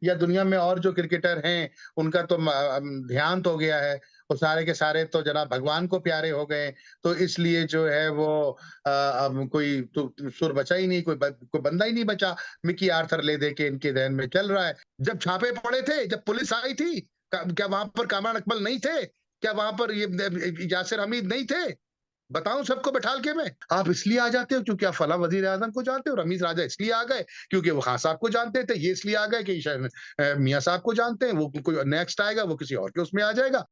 या दुनिया में और जो क्रिकेटर हैं, उनका तो देहांत हो गया है। वो सारे के सारे तो जनाब भगवान को प्यारे हो गए। तो इसलिए जो है वो अब कोई तो सुर बचा ही नहीं, कोई बंदा ही नहीं बचा। मिकी आर्थर ले दे के इनके ज़हन में चल रहा है। जब छापे पड़े थे, जब पुलिस आई थी, क क्या वहाँ पर कामरान अकमल नहीं थे? क्या वहाँ पर ये यासिर हमीद नहीं थे? बताऊँ सबको बैठाल के मैं? आप इसलिए आ जाते हो क्योंकि आप फलाँ वज़ीर-ए-आज़म को जानते हो, रमीज़ राजा इसलिए आ गए क्योंकि वो खान साहब को जानते थे, ये इसलिए आ गए कि शायद मियाँ साहब को जानते हैं, वो कोई नेक्स्ट आएगा, वो किसी और के उसमें आ जाएगा।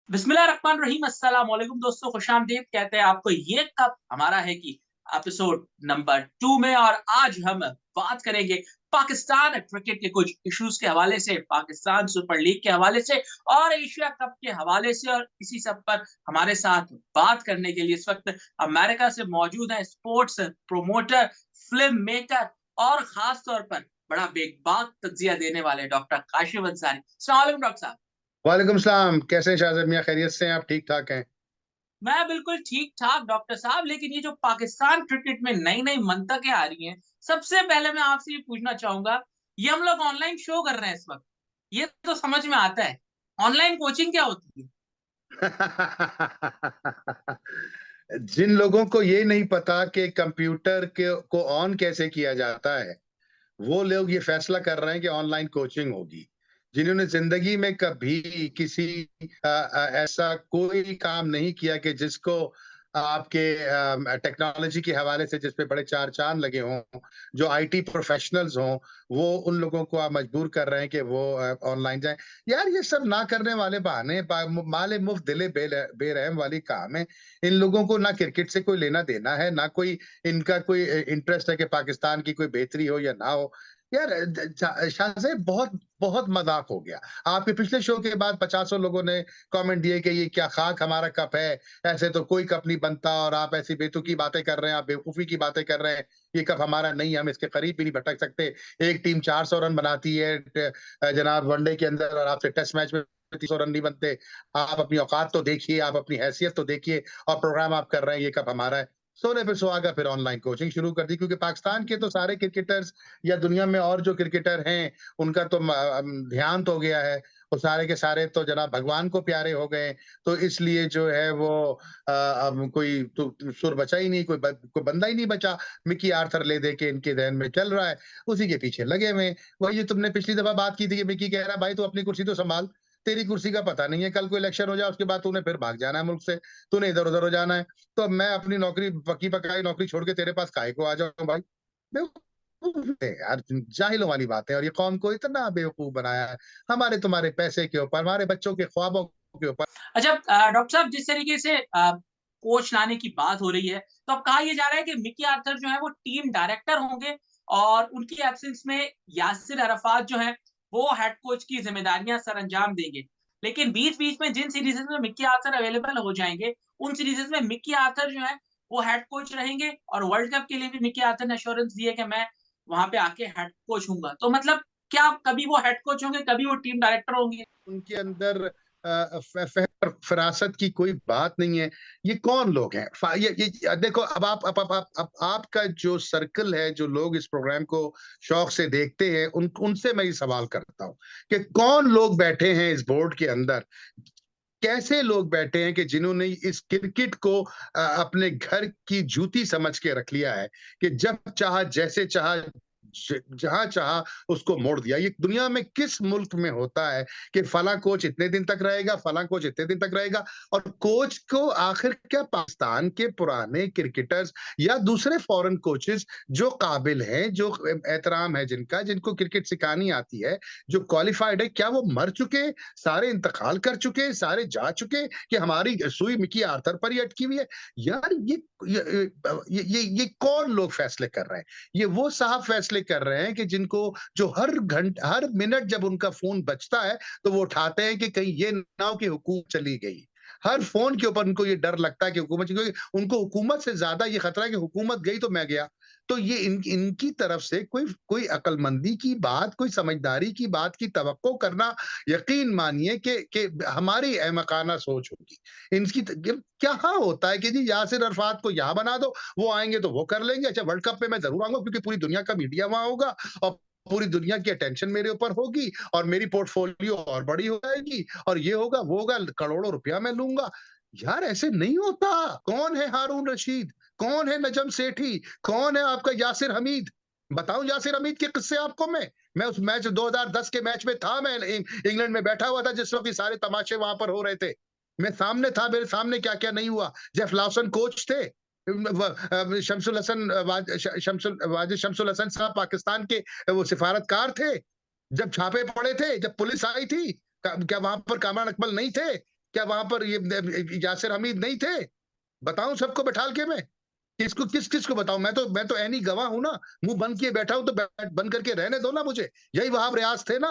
बिस्मिल्लाहिर्रहमानिर्रहीम अस्सलाम वालेकुम दोस्तों, खुशामदीद कहते हैं आपको। ये कब हमारा है कि एपिसोड नंबर 2 में, और आज हम बात करेंगे पाकिस्तान क्रिकेट के कुछ इश्यूज के हवाले से, पाकिस्तान सुपर लीग के हवाले से और एशिया कप के हवाले से। और इसी सब पर हमारे साथ बात करने के लिए इस वक्त अमेरिका से मौजूद है स्पोर्ट्स प्रोमोटर, फिल्म मेकर और खास तौर पर बड़ा बेबाक तज्जिया देने वाले डॉक्टर काशिफ अंसारी। अस्सलाम वालेकुम डॉक्टर साहब। वालेकुम सलाम, कैसे हैं शाहज़ाद मियाँ, खैरियत से हैं आप, ठीक-ठाक हैं? मैं बिल्कुल ठीक-ठाक डॉक्टर साहब, लेकिन ये जो पाकिस्तान क्रिकेट में नई-नई मंतकें आ रही हैं, सबसे पहले मैं आपसे ये पूछना चाहूँगा, ये हम लोग ऑनलाइन शो कर रहे हैं इस वक़्त, ये तो समझ में आता है। ऑनलाइन कोचिंग क्या होती है? जिन लोगों को ये नहीं पता कि कंप्यूटर के को ऑन कैसे किया जाता है, वो लोग ये फैसला कर रहे हैं कि ऑनलाइन कोचिंग होगी। जिन्होंने ज़िंदगी में कभी किसी ऐसा कोई काम नहीं किया कि जिसको आपके टेक्नोलॉजी के हवाले से जिस पे बड़े 4 चाँद लगे हों, जो आईटी प्रोफ़ेशनल्स हों, वो उन लोगों को आप मजबूर कर रहे हैं कि वो ऑनलाइन जाएँ। यार ये सब ना करने वाले बहाने माले मुफ्त दिले बेरहम वाली काम है। इन लोगों को ना क्रिकेट से कोई लेना-देना है, ना कोई इनका कोई इंटरेस्ट है कि पाकिस्तान की कोई बेहतरी हो या ना हो। यार शाह साहब बहुत बहुत मज़ाक हो गया। आपके पिछले शो के बाद पचासों लोगों ने कमेंट दिए कि ये क्या खाक हमारा कप है, ऐसे तो कोई कप नहीं बनता और आप ऐसी बेतुकी बातें कर रहे हैं, आप बेवकूफ़ी की बातें कर रहे हैं, ये कप हमारा नहीं है, हम इसके करीब भी नहीं भटक सकते। एक टीम 400 रन बनाती है जनाब वनडे के अंदर और आपसे टेस्ट मैच में 300 रन नहीं बनते। आप अपनी औकात तो देखिए, आप अपनी हैसियत तो देखिए और प्रोग्राम आप कर रहे हैं, ये कप हमारा है। सोने पे सुहागा फिर ऑनलाइन कोचिंग शुरू कर दी क्योंकि पाकिस्तान के तो सारे क्रिकेटर्स या दुनिया में और जो क्रिकेटर हैं, उनका तो देहांत हो गया है। वो सारे के सारे तो जनाब भगवान को प्यारे हो गए। तो इसलिए जो है वो अब कोई तो सुर बचा ही नहीं, कोई बंदा ही नहीं बचा। मिकी आर्थर ले दे के इनके ज़हन में चल रहा है, उसी के पीछे लगे हुए हैं। वही जो तुमने पिछली दफ़ा बात की थी कि मिकी कह रहा है, "भाई तू अपनी कुर्सी तो सँभाल, तेरी कुर्सी का पता नहीं है, कल को इलेक्शन हो जाए उसके बाद तूने फिर भाग जाना है मुल्क से, तूने इधर-उधर हो जाना है। तो अब मैं अपनी नौकरी पक्की-पकाई नौकरी छोड़ के तेरे पास काहे को आ जाऊँ भाई?" बेवकूफ़ है यार, जाहिलों वाली बातें और ये कौम को इतना बेवकूफ़ बनाया है, हमारे तुम्हारे पैसे के ऊपर, हमारे बच्चों के ख्वाबों के ऊपर। अच्छा, डॉक्टर साहब, जिस तरीके से कोच लाने की बात हो रही है, तो अब कहा ये जा रहा है कि मिकी आर्थर जो है वो टीम डायरेक्टर होंगे और उनकी एब्सेंस में यासिर अराफात जो है वो हेड कोच की ज़िम्मेदारियाँ सरअंजाम देंगे। लेकिन बीच-बीच में जिन सीरीज़ेज़ में मिकी आर्थर अवेलेबल हो जाएँगे, उन सीरीज़ेज़ में मिकी आर्थर जो है वो हेड कोच रहेंगे और वर्ल्ड कप के लिए भी मिकी आर्थर ने एश्योरेंस दी है कि मैं वहाँ पे आके हेड कोच हूँगा। तो मतलब क्या कभी वो हेड कोच होंगे, कभी वो टीम डायरेक्टर होंगे? उनके अंदर फ़रासत की कोई बात नहीं है। ये कौन लोग हैं? ये देखो अब आप आपका जो सर्कल है, जो लोग इस प्रोग्राम को शौक से देखते हैं, उनसे मैं ये सवाल करता हूँ कि कौन लोग बैठे हैं इस बोर्ड के अंदर? कैसे लोग बैठे हैं कि जिन्होंने इस क्रिकेट को अपने घर की जूती समझ के रख लिया है कि जब चाहा, जैसे चाहा, जहां चाहा उसको मोड़ दिया। ये दुनिया में किस मुल्क में होता है कि फला कोच इतने दिन तक रहेगा, फला कोच इतने दिन तक रहेगा? और कोच को आखिर क्या पाकिस्तान के पुराने क्रिकेटर्स या दूसरे फॉरेन कोचेस जो काबिल हैं, जो एहतराम है जिनका, जिनको क्रिकेट सिखानी आती है, जो क्वालिफाइड है, क्या वो मर चुके, सारे इंतकाल कर चुके, सारे जा चुके, कि हमारी सुई मिकी आर्थर पर ही अटकी हुई है? यार ये कौन लोग फैसले कर रहे हैं? ये वो साहब फैसले कर रहे हैं कि जिनको, जो हर मिनट जब उनका फोन बजता है तो वो उठाते हैं कि कहीं ये ना हो कि हुकूमत चली गई। हर फोन के ऊपर उनको ये डर लगता है कि हुकूमत, क्योंकि उनको हुकूमत से ज्यादा ये खतरा है कि हुकूमत गई तो मैं गया। तो ये इनकी तरफ से कोई कोई अक्लमंदी की बात, कोई समझदारी की बात की तवक्को करना, यकीन मानिए कि हमारी अहमकाना सोच होगी। इनकी क्या होता है कि जी यासिर अरफात को यहाँ बना दो, वो आएंगे तो वो कर लेंगे। अच्छा, वर्ल्ड कप पे मैं जरूर आऊंगा क्योंकि पूरी दुनिया का मीडिया वहां होगा और पूरी दुनिया की अटेंशन मेरे ऊपर होगी और मेरी पोर्टफोलियो और बड़ी हो जाएगी और ये होगा वो होगा, करोड़ों रुपया मैं लूंगा। यार ऐसे नहीं होता। कौन है हारून रशीद? कौन है नजम सेठी? कौन है आपका यासिर हमीद? बताऊं यासिर हमीद के किस्से आपको? मैं उस मैच 2010 के मैच में था। मैं इंग्लैंड में बैठा हुआ था जिस वक्त सारे तमाशे वहां पर हो रहे थे। मैं सामने था, मेरे सामने क्या क्या नहीं हुआ। जेफ लॉसन कोच थे, शमसुल हसन वाजिद शमसुल हसन साहब पाकिस्तान के वो सिफारतकार थे। जब छापे पड़े थे, जब पुलिस आई थी, क्या वहां पर कामरान अकमल नहीं थे? क्या वहां पर ये यासिर हमीद नहीं थे? बताऊं सबको बैठाल के मैं? किस किस को बताऊं? मैं तो ऐनी गवाह हूं ना। मुंह बंद किए बैठा हूं तो बंद करके रहने दो ना मुझे। यही वहाब रियाज थे ना।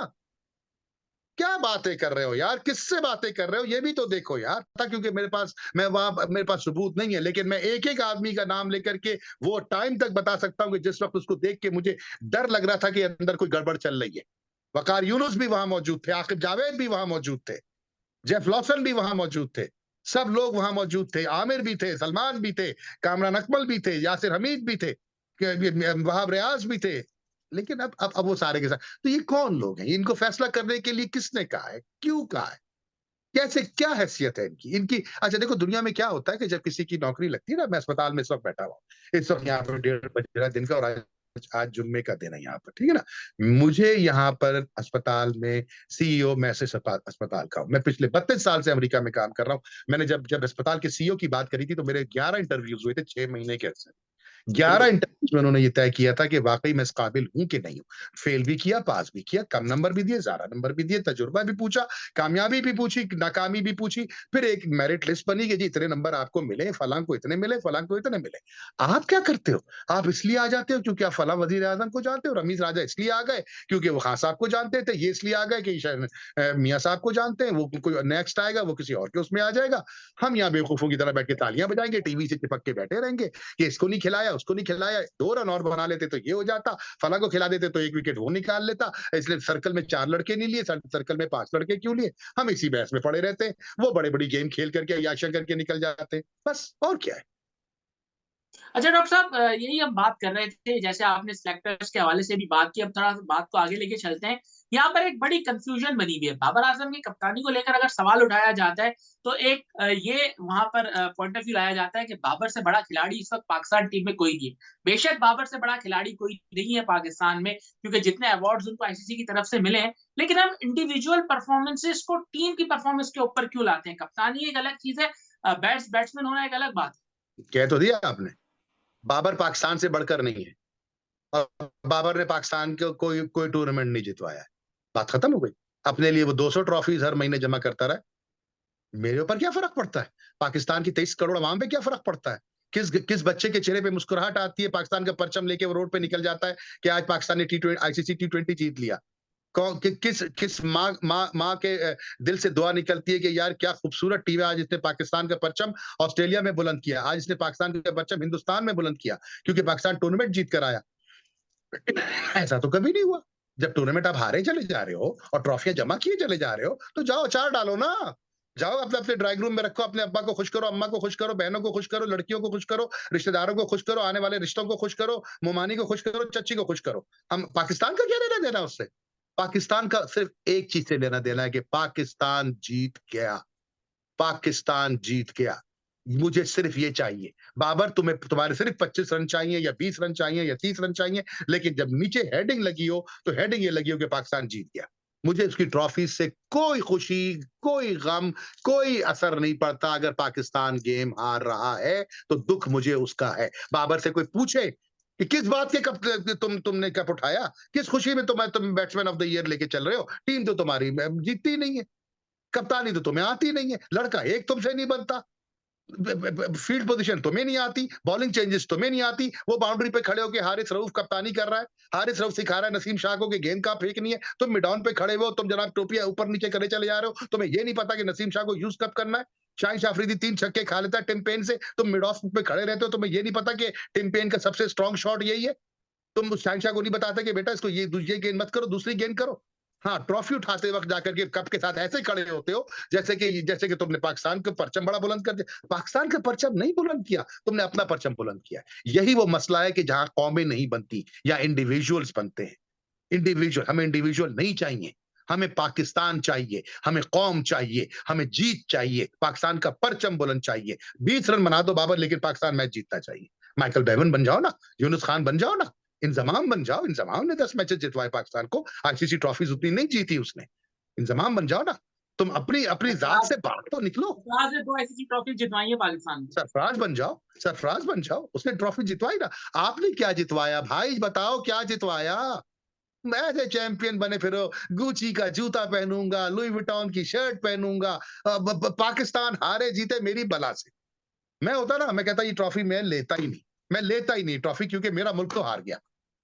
क्या बातें कर रहे हो यार? किससे बातें कर रहे हो? ये भी तो देखो यार। था क्योंकि मेरे पास सबूत नहीं है, लेकिन मैं एक एक आदमी का नाम लेकर के वो टाइम तक बता सकता हूं कि जिस वक्त उसको देख के मुझे डर लग रहा था कि अंदर कोई गड़बड़ चल रही है। वकार यूनुस भी वहां मौजूद थे, आकिब जावेद भी वहां मौजूद थे, जेफ लॉसन भी वहां मौजूद थे, सब लोग वहां मौजूद थे। आमिर भी थे, सलमान भी थे, कामरान अकमल भी थे, यासिर हमीद भी थे, वहाब रियाज भी थे। लेकिन अब वो सारे के साथ, तो ये कौन लोग हैं? इनको फैसला करने के लिए किसने कहा है? क्यों कहा है? कैसे, क्या हैसियत है इनकी? अच्छा देखो, दुनिया में क्या होता है कि जब किसी की नौकरी लगती है ना, मैं अस्पताल में इस वक्त बैठा हुआ हूँ, इस वक्त यहाँ पर 1:30 दिन का, और आज जुम्मे का दिन है यहाँ पर, ठीक है ना। मुझे यहाँ पर अस्पताल में सीईओ, मैं से अस्पताल का हूँ। मैं पिछले 32 साल से अमेरिका में काम कर रहा हूँ। मैंने जब जब अस्पताल के सीईओ की बात करी थी तो मेरे 11 इंटरव्यूज हुए थे 6 महीने के अर्से। 11 इंटरव्यूज में उन्होंने ये तय किया था कि वाकई मैं इस काबिल हूं कि नहीं हूं। फेल भी किया, पास भी किया, कम नंबर भी दिए, ज्यादा नंबर भी दिए, तजुर्बा भी पूछा, कामयाबी भी पूछी, नाकामी भी पूछी। फिर एक मेरिट लिस्ट बनी कि जी इतने नंबर आपको मिले, फलां को इतने मिले, फलां को इतने मिले। आप क्या करते हो? आप इसलिए आ जाते हो क्योंकि आप फलां वजीर आजम को जानते हो, रमीज राजा इसलिए आ गए क्योंकि वो खान साहब को जानते थे, ये इसलिए आ गए कि मियाँ साहब को जानते हैं, वो कोई नेक्स्ट आएगा वो किसी और के उसमें आ जाएगा। हम यहाँ बेवकूफों की तरह बैठ के तालियां बजाएंगे, टीवी से चिपक के बैठे रहेंगे कि इसको नहीं खिलाया, उसको नहीं खिलाया, 2 रन और बना लेते तो ये हो जाता, फलां को खिला देते तो 1 विकेट वो निकाल लेता, इसलिए सर्कल में 4 लड़के नहीं लिए, सर्कल में 5 लड़के क्यों लिए? हम इसी बहस में पड़े रहते हैं। वो बड़े-बड़ी गेम खेल करके, अय्याशियाँ करके निकल जाते हैं। बस और क्या है? अच्छा डॉक्टर साहब, यही हम बात कर रहे थे, जैसे आपने सिलेक्टर्स के हवाले से भी बात की, अब थोड़ा बात को आगे लेके चलते हैं। यहाँ पर एक बड़ी कन्फ्यूजन बनी हुई है। बाबर आजम की कप्तानी को लेकर अगर सवाल उठाया जाता है, तो एक ये वहाँ पर पॉइंट ऑफ व्यू लाया जाता है कि बाबर से बड़ा खिलाड़ी इस वक्त पाकिस्तान टीम में कोई नहीं है। बेशक बाबर से बड़ा खिलाड़ी कोई नहीं है पाकिस्तान में, क्योंकि जितने अवार्ड्स उनको आईसीसी की तरफ से मिले हैं, लेकिन हम इंडिविजुअल परफॉर्मेंसेस को टीम की परफॉर्मेंस के ऊपर क्यों लाते हैं? कप्तानी एक अलग चीज़ है, बैट्समैन होना एक अलग बात है। कह तो दिया आपने, बाबर पाकिस्तान से बढ़कर नहीं है और बाबर ने पाकिस्तान को कोई टूर्नामेंट नहीं जितवाया है। बात खत्म हो गई। अपने लिए वो 200 ट्रॉफीज हर महीने जमा करता रहा। मेरे ऊपर क्या फ़र्क पड़ता है? पाकिस्तान की 23 करोड़ अवाम पे क्या फ़र्क पड़ता है? किस बच्चे के चेहरे पे मुस्कुराहट आती है, पाकिस्तान का परचम लेके वो रोड पे निकल जाता है कि आज पाकिस्तान ने आईसीसी टी20 जीत लिया। किस किस माँ के दिल से दुआ निकलती है कि यार क्या खूबसूरत टीम है, आज इसने पाकिस्तान का परचम ऑस्ट्रेलिया में बुलंद किया, आज इसने पाकिस्तान का परचम हिंदुस्तान में बुलंद किया, क्योंकि पाकिस्तान टूर्नामेंट जीत कर आया। ऐसा तो कभी नहीं हुआ। जब टूर्नामेंट आप हारे चले जा रहे हो और ट्रॉफियां जमा किए चले जा रहे हो, तो जाओ अचार डालो ना। जाओ अपने अपने ड्राइंग रूम में रखो, अपने अब्बा को खुश करो, अम्मा को खुश करो, बहनों को खुश करो, लड़कियों को खुश करो, रिश्तेदारों को खुश करो, आने वाले रिश्तों को खुश करो, मुमानी को खुश करो, चच्ची को खुश करो। हम पाकिस्तान का क्या लेना देना उससे? पाकिस्तान का सिर्फ एक चीज से लेना देना है कि पाकिस्तान जीत गया। पाकिस्तान जीत गया। मुझे सिर्फ ये चाहिए। बाबर, तुम्हें तुम्हारे सिर्फ 25 रन चाहिए या 20 रन चाहिए या 30 रन चाहिए, लेकिन जब नीचे हेडिंग लगी हो तो हेडिंग ये लगी हो कि पाकिस्तान जीत गया। मुझे उसकी ट्रॉफी से कोई खुशी, कोई गम, कोई असर नहीं पड़ता। अगर पाकिस्तान गेम हार रहा है तो दुख मुझे उसका है। बाबर से कोई पूछे कि किस बात के कप तुमने कप उठाया, किस खुशी में तुम बैट्समैन ऑफ द ईयर लेके चल रहे हो, टीम तो तुम्हारी जीतती नहीं है, कप्तानी तो तुम्हें आती नहीं है, लड़का एक तुमसे नहीं बनता, फील्ड पोजीशन तुम्हें नहीं आती, बॉलिंग चेंजेस तुम्हें नहीं आती। वो बाउंड्री पे खड़े होकर हारिस रऊफ कप्तानी कर रहा है, हारिस रऊफ सिखा रहा है नसीम शाह को कि गेंद कहाँ फेंकनी है। तुम मिड ऑन पे खड़े हो, तुम जनाब टोपियां ऊपर नीचे करे चले जा रहे हो, तुम्हें ये नहीं पता कि नसीम शाह को यूज कब करना है। शाहिद अफरीदी 3 छक्के खा लेता है टिम पेन से, तुम मिड ऑफ पे खड़े रहते हो, तुम्हें ये नहीं पता कि टिम पेन का सबसे स्ट्रॉन्ग शॉट यही है। तुम उस शाहिद शाह को नहीं बताते कि बेटा इसको ये गेंद मत करो, दूसरी गेंद करो। हाँ, ट्रॉफी उठाते वक्त जाकर के कप के साथ ऐसे खड़े होते हो जैसे कि तुमने पाकिस्तान का परचम बड़ा बुलंद कर दिया। पाकिस्तान का परचम नहीं बुलंद किया, तुमने अपना परचम बुलंद किया। यही वो मसला है कि जहां कौमें नहीं बनती या इंडिविजुअल्स बनते हैं। हमें इंडिविजुअल नहीं चाहिए, हमें पाकिस्तान चाहिए, हमें कौम चाहिए, हमें जीत चाहिए, पाकिस्तान का परचम बुलंद चाहिए। 20 रन बना दो बाबर, लेकिन पाकिस्तान मैच जीतना चाहिए। माइकल बेवन बन जाओ ना, यूनुस खान बन जाओ ना, इंजमाम बन जाओ। इंजमाम ने 10 मैचेस जितवाए पाकिस्तान को, आईसीसी ट्रॉफीज उतनी नहीं जीती उसने। इंजमाम बन जाओ ना, तुम अपनी अपनी जात सरफराज से बाहर तो निकलो। सरफराज ने 2 आईसीसी ट्रॉफी जितवाई है पाकिस्तान में। सरफराज बन जाओ, सरफराज बन जाओ, उसने ट्रॉफी जितवाई ना। आपने क्या जितवाया भाई, बताओ क्या जितवाया? ऐसे चैंपियन बने फिरो, गुची का जूता पहनूंगा, लुई विटॉन की शर्ट पहनूंगा, पाकिस्तान हारे जीते मेरी बला से। मैं होता ना, मैं कहता ये ट्रॉफी मैं लेता ही नहीं, मैं लेता ही नहीं ट्रॉफी, क्योंकि मेरा मुल्क तो हार गया।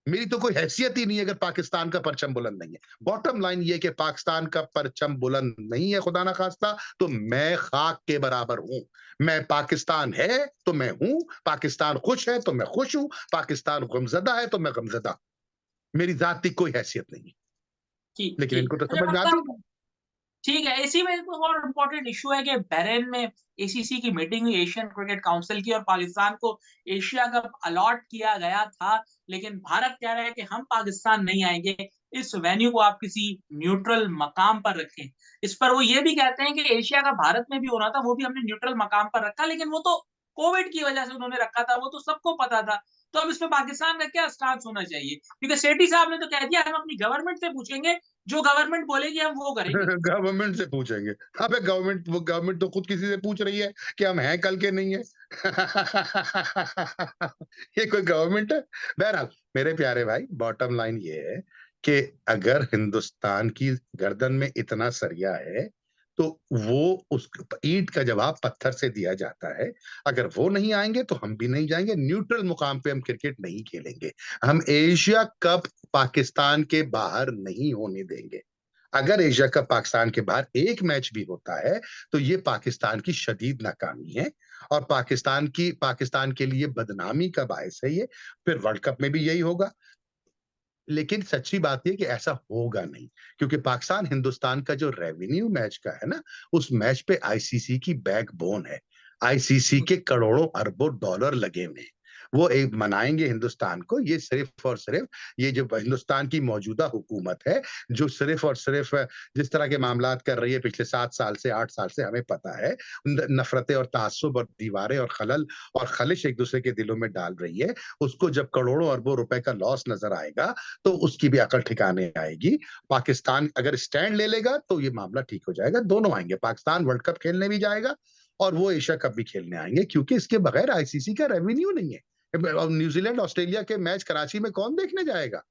मेरी तो कोई हैसियत ही नहीं है अगर पाकिस्तान का परचम बुलंद नहीं है। बॉटम लाइन ये कि पाकिस्तान का परचम बुलंद नहीं है, खुदा ना खास्ता, तो मैं खाक के बराबर हूं। मैं पाकिस्तान है तो मैं हूं, पाकिस्तान खुश है तो मैं खुश हूं, पाकिस्तान गमजदा है तो मैं गमजदा। मेरी जाति कोई हैसियत नहीं है, ठीक लेकिन ठीक। इनको तो अच्छा समझ में डॉक्टर आती साहब, नहीं। ठीक है, इसी में एक और इम्पोर्टेंट इश्यू है कि बहरीन में एसीसी की मीटिंग हुई, एशियन क्रिकेट काउंसिल की, और पाकिस्तान को एशिया कप अलॉट किया गया था, लेकिन भारत कह रहा है कि हम पाकिस्तान नहीं आएंगे, इस वेन्यू को आप किसी न्यूट्रल मकाम पर रखें। इस पर वो ये भी कहते हैं कि एशिया का भारत में भी होना था, वो भी हमने न्यूट्रल मकाम पर रखा, लेकिन वो तो कोविड की वजह से उन्होंने रखा था, वो तो सबको पता था। तो अब इसमें पाकिस्तान का क्या स्टांस होना चाहिए? क्योंकि सेठी साहब ने तो कह दिया हम अपनी गवर्नमेंट से पूछेंगे, जो गवर्नमेंट बोलेगी हम वो करेंगे। गवर्नमेंट से पूछेंगे। अबे गवर्नमेंट तो खुद किसी से पूछ रही है कि हम हैं कल के नहीं है। ये कोई गवर्नमेंट है? बहरहाल मेरे प्यारे भाई, बॉटम लाइन ये है कि अगर हिंदुस्तान की गर्दन में इतना सरिया है तो वो उस ईंट का जवाब पत्थर से दिया जाता है। अगर वो नहीं आएंगे तो हम भी नहीं जाएंगे, न्यूट्रल मुकाम पे हम क्रिकेट नहीं खेलेंगे। हम एशिया कप पाकिस्तान के बाहर नहीं होने देंगे। अगर एशिया कप पाकिस्तान के बाहर एक मैच भी होता है तो ये पाकिस्तान की शदीद नाकामी है, और पाकिस्तान के लिए बदनामी का बायस है ये। फिर वर्ल्ड कप में भी यही होगा, लेकिन सच्ची बात ये कि ऐसा होगा नहीं, क्योंकि पाकिस्तान हिंदुस्तान का जो रेवेन्यू मैच का है ना, उस मैच पे आईसीसी की बैकबोन है। आईसीसी के करोड़ों अरबों डॉलर लगे हुए हैं। वो एक मनाएंगे हिंदुस्तान को, ये सिर्फ और सिर्फ ये जो हिंदुस्तान की मौजूदा हुकूमत है, जो सिर्फ और सिर्फ जिस तरह के मामलात कर रही है पिछले 7 साल से 8 साल से, हमें पता है। नफरतें और तासुब और दीवारें और खलल और खलिश एक दूसरे के दिलों में डाल रही है। उसको जब करोड़ों अरबों रुपए का लॉस नजर आएगा तो उसकी भी अकल ठिकाने आएगी। पाकिस्तान अगर स्टैंड ले लेगा तो ये मामला ठीक हो जाएगा, दोनों आएंगे। पाकिस्तान वर्ल्ड कप खेलने भी जाएगा और वो एशिया कप भी खेलने आएंगे, क्योंकि इसके बगैर आईसीसी का रेवेन्यू नहीं है। न्यूजीलैंड ऑस्ट्रेलिया के मैच कराची में कौन देखने जाएगा?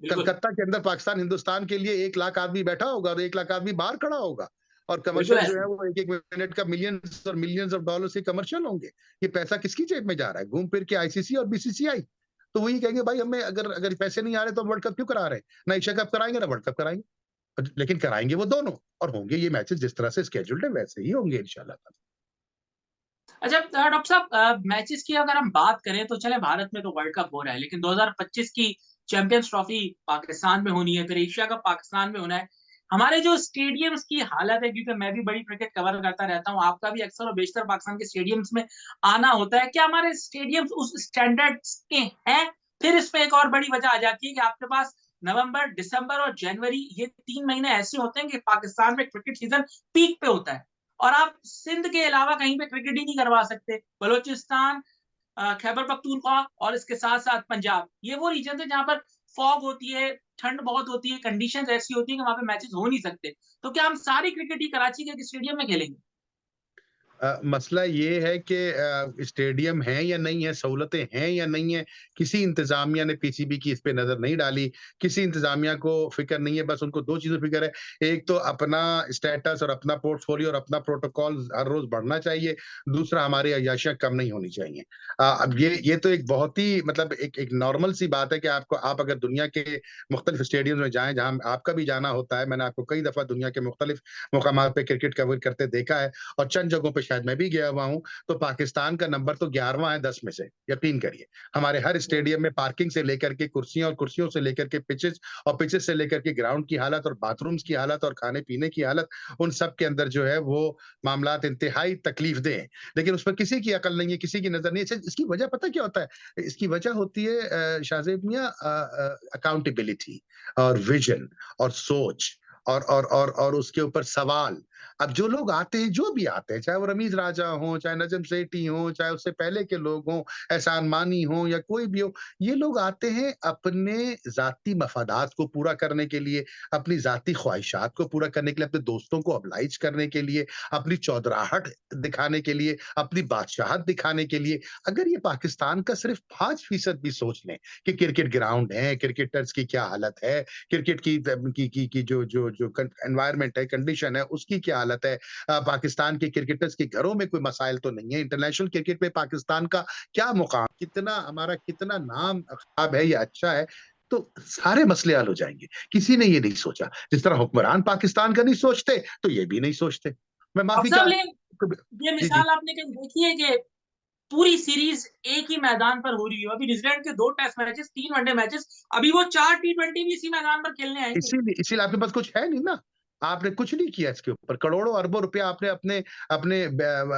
बिल्कुल, कलकत्ता के अंदर पाकिस्तान हिंदुस्तान के लिए 1 लाख आदमी बैठा होगा और 1 लाख आदमी बाहर खड़ा होगा, और बिल्कुल कमर्शियल जो ऐसे है ही। वो 1-1 मिनट का मिलियंस और मिलियंस ऑफ डॉलर्स के कमर्शियल होंगे। ये पैसा किसकी जेब में जा रहा है? घूम फिर के आईसीसी और बीसीसीआई। तो वही कहेंगे भाई, हमें अगर अगर पैसे नहीं आ रहे तो हम वर्ल्ड कप क्यों करा रहे हैं? ना एशिया कप कराएंगे ना वर्ल्ड कप कराएंगे। लेकिन कराएंगे वो दोनों, और होंगे ये मैचेस जिस तरह से स्केड्यूल्ड है वैसे ही होंगे इंशाल्लाह। अच्छा डॉक्टर साहब, मैचेस की अगर हम बात करें तो चले भारत में तो वर्ल्ड कप हो रहा है, लेकिन 2025 की चैंपियंस ट्रॉफी पाकिस्तान में होनी है, फिर एशिया कप पाकिस्तान में होना है। हमारे जो स्टेडियम्स की हालत है, क्योंकि मैं भी बड़ी क्रिकेट कवर करता रहता हूँ, आपका भी अक्सर और बेशतर पाकिस्तान के स्टेडियम्स में आना होता है, क्या हमारे स्टेडियम्स उस स्टैंडर्ड्स के हैं? फिर इसमें एक और बड़ी वजह आ जाती है कि आपके पास नवंबर, दिसंबर और जनवरी, ये 3 महीने ऐसे होते हैं कि पाकिस्तान में क्रिकेट सीजन पीक पे होता है, और आप सिंध के अलावा कहीं पे क्रिकेट ही नहीं करवा सकते। बलूचिस्तान, खैबर पख्तूनख्वा और इसके साथ-साथ पंजाब, ये वो रीजन है जहाँ पर फॉग होती है, ठंड बहुत होती है, कंडीशंस ऐसी होती है कि वहाँ पे मैचेस हो नहीं सकते। तो क्या हम सारी क्रिकेट ही कराची के एक स्टेडियम में खेलेंगे? मसला ये है कि स्टेडियम है या नहीं है, सहूलतें हैं या नहीं है, किसी इंतज़ामिया ने पीसीबी की इस पे नज़र नहीं डाली, किसी इंतज़ामिया को फ़िक्र नहीं है, बस उनको 2 चीज़ों की फ़िक्र है, एक तो अपना स्टेटस और अपना पोर्टफ़ोलियो और अपना प्रोटोकॉल हर रोज़ बढ़ना चाहिए, दूसरा हमारी अय्याशियाँ कम नहीं होनी चाहिए। अब ये तो एक बहुत ही मतलब एक एक नॉर्मल सी बात है कि आप अगर दुनिया के मुख्तलिफ स्टेडियम्स में जाएँ, जहाँ आपका भी जाना होता है, मैंने आपको कई दफ़ा दुनिया के मुख्तलिफ मुकामात पे क्रिकेट कवर करते देखा है और चंद जगहों पे शायद मैं भी गया हुआ हूँ, तो पाकिस्तान का नंबर तो 11वां है 10 में से, यकीन करिए। हमारे हर स्टेडियम में पार्किंग से लेकर के कुर्सियाँ और कुर्सियों से लेकर के पिचेज़ और पिचेज़ से लेकर के ग्राउंड की हालत और बाथरूम्स की हालत और खाने-पीने की हालत, उन सब के अंदर जो है वो मामलात इंतहाई तकलीफ़देह हैं। लेकिन उसमें किसी की अकल नहीं है, किसी की नज़र नहीं है। अच्छा इसकी वजह पता क्या होता है? इसकी वजह होती है शाहज़ेब मियाँ अकाउंटेबिलिटी और विज़न और सोच और उसके ऊपर सवाल। अब जो लोग आते हैं, जो भी आते हैं, चाहे वो रमीज़ राजा हों, चाहे नजम सेठी हों, चाहे उससे पहले के लोग हों, एहसान मानी हों या कोई भी हो, ये लोग आते हैं अपने ज़ाती मफ़ादात को पूरा करने के लिए, अपनी ज़ाती ख़्वाहिशात को पूरा करने के लिए, अपने दोस्तों को ऑब्लाइज करने के लिए, अपनी चौधराहट दिखाने के लिए, अपनी बादशाहत दिखाने के लिए। अगर ये पाकिस्तान का सिर्फ़ 5% भी सोच लें कि क्रिकेट ग्राउंड है, क्रिकेटर्स की क्या हालत है, क्रिकेट की जो एनवायरनमेंट है, कंडीशन है, उसकी क्या हालत है? पाकिस्तान के क्रिकेटर्स के घरों में कोई मसाइल तो नहीं है। इंटरनेशनल क्रिकेट में पाकिस्तान का क्या मुकाम, कितना नाम ख़राब है या अच्छा है, तो सारे मसले हल हो जाएँगे। किसी ने ये नहीं सोचा। जिस तरह हुक्मरान पाकिस्तान का नहीं सोचते, तो ये भी नहीं सोचते। मैं माफ़ी डॉक्टर साहब, चाहता लेकिन हूँ। ये जी, जी। मिसाल आपने कहीं देखी है कि पूरी सीरीज़ एक ही मैदान पर हो रही हो? अभी न्यूज़ीलैंड के 2 टेस्ट मैचेस, 3 वनडे मैचेस, अभी वो 4 टी20 भी इसी मैदान पर खेलने आएँगे। इसीलिए आपके पास कुछ है नहीं ना। आपने कुछ नहीं किया इसके ऊपर। करोड़ों अरबों रुपया आपने अपने अपने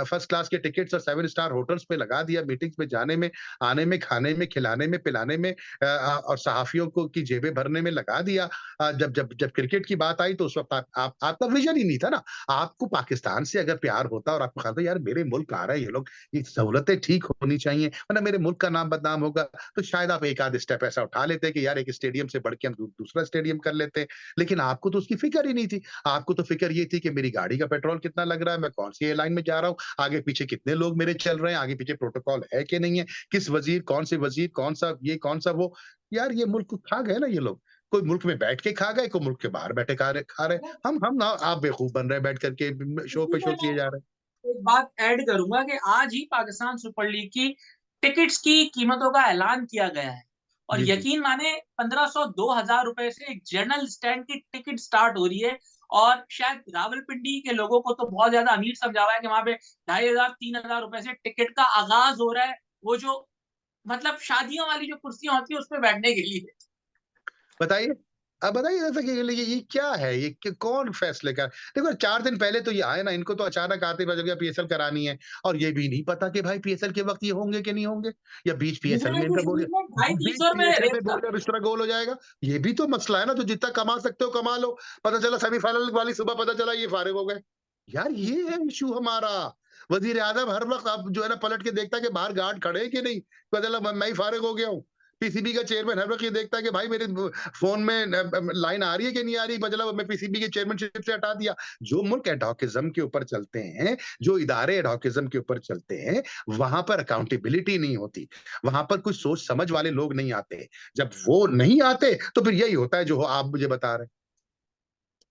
फर्स्ट क्लास के टिकट्स और 7 स्टार होटल्स पे लगा दिया, मीटिंग्स में जाने में, आने में, खाने में, खिलाने में, पिलाने में और सहाफ़ियों को की जेबें भरने में लगा दिया। जब क्रिकेट की बात आई तो उस वक़्त आप आपका विज़न ही नहीं था ना। आपको पाकिस्तान से अगर प्यार होता और आपको ख्याल था यार मेरे मुल्क आ रहे हैं ये लोग, ये सहूलतें ठीक होनी चाहिए, वरना मेरे मुल्क का नाम बदनाम होगा, तो शायद आप एक आध स्टेप ऐसा उठा लेते कि यार एक स्टेडियम से बढ़ के हम दूसरा स्टेडियम कर लेते हैं। लेकिन आपको तो उसकी फ़िक्र ही नहीं थी। आपको तो फ़िक्र ये थी कि मेरी गाड़ी का पेट्रोल कितना लग रहा है, मैं कौन-सी एयरलाइन में जा रहा हूँ, आगे-पीछे कितने लोग मेरे चल रहे हैं, आगे-पीछे प्रोटोकॉल है कि नहीं है, किस वज़ीर, कौन-सा ये, कौन-सा वो। यार ये मुल्क खा गए ना ये लोग। कोई मुल्क में बैठ के खा गए, कोई मुल्क के बाहर बैठे खा रहे। हम ना आप बेवकूफ़ बन रहे हैं बैठ कर के शो इसी पे में शो किए मैं जा रहे हैं। एक बात ऐड करूँगा कि आज ही पाकिस्तान सुपर लीग की टिकट्स की कीमतों का ऐलान किया गया है और जी, जी। यकीन माने 1500 2000 रुपए से एक जनरल स्टैंड की टिकट स्टार्ट हो रही है और शायद रावलपिंडी के लोगों को तो बहुत ज़्यादा अमीर समझा हुआ है कि वहाँ पे 2500 3000 रुपए से टिकट का आगाज़ हो रहा है। वो जो मतलब शादियों वाली जो कुर्सियाँ होती हैं उसपे बैठने के लिए। बताइए? आप बताइए जैसा कि ये क्या है? ये क कौन फैसले का देखो 4 दिन पहले तो ये आए ना, इनको तो अचानक आते ही पता चल गया पीएसएल करानी है और ये भी नहीं पता कि भाई पीएसएल के वक़्त ये होंगे कि नहीं होंगे या बीच पीएसएल में न्यूजीलैंड की इनका शुरू बोल में ढाई तीन बीच सौ रुपए पीएसएल रेट में था। बोल इस तरह गोल हो जाएगा। ये भी तो मसला है ना, तो जितना कमा सकते हो कमा लो। पता चला सेमीफाइनल वाली सुबह पता चला ये फारिग हो गए। यार ये है इश्यू हमारा। वज़ीर-ए-आज़म हर वक़्त अब जो है ना पलट के देखता है कि बाहर गार्ड खड़े हैं कि नहीं? पता चला मैं ही फारिग हो गया हूँ। पीसीबी का चेयरमैन हर वक़्त ये देखता है कि भाई मेरे फ़ोन में लाइन आ रही है कि नहीं आ रही? पता चला मैं पीसीबी के चेयरमैनशिप से हटा दिया। जो मुल्क एडहॉकिज़्म के ऊपर चलते हैं, जो इदारे एडहॉकिज़्म के ऊपर चलते हैं, वहाँ पर अकाउंटेबिलिटी नहीं होती। वहाँ पर कुछ सोच समझ वाले लोग नहीं आते। जब वो नहीं आते, तो फिर यही होता है जो आप मुझे बता रहे हैं।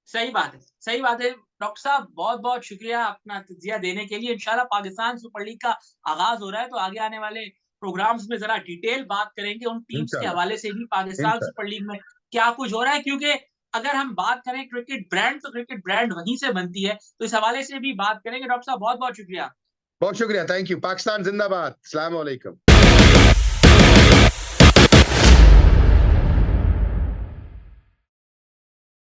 सही बात है, सही बात है। डॉक्टर साहब बहुत-बहुत शुक्रिया अपना तज़िया देने के लिए। इंशाल्लाह पाकिस्तान सुपर लीग का आगाज़ हो रहा है, तो आगे आने वाले प्रोग्राम्स में ज़रा डिटेल बात करेंगे उन टीम्स के इंशाअल्लाह, हवाले से भी पाकिस्तान इंशाअल्लाह, सुपर लीग में क्या कुछ हो रहा है क्योंकि अगर हम बात करें क्रिकेट ब्रांड, तो क्रिकेट ब्रांड वहीं से बनती है। तो इस हवाले से भी बात करेंगे। डॉक्टर साहब बहुत-बहुत शुक्रिया। बहुत शुक्रिया, थैंक यू। पाकिस्तान ज़िंदाबाद। अस्सलाम वालेकुम।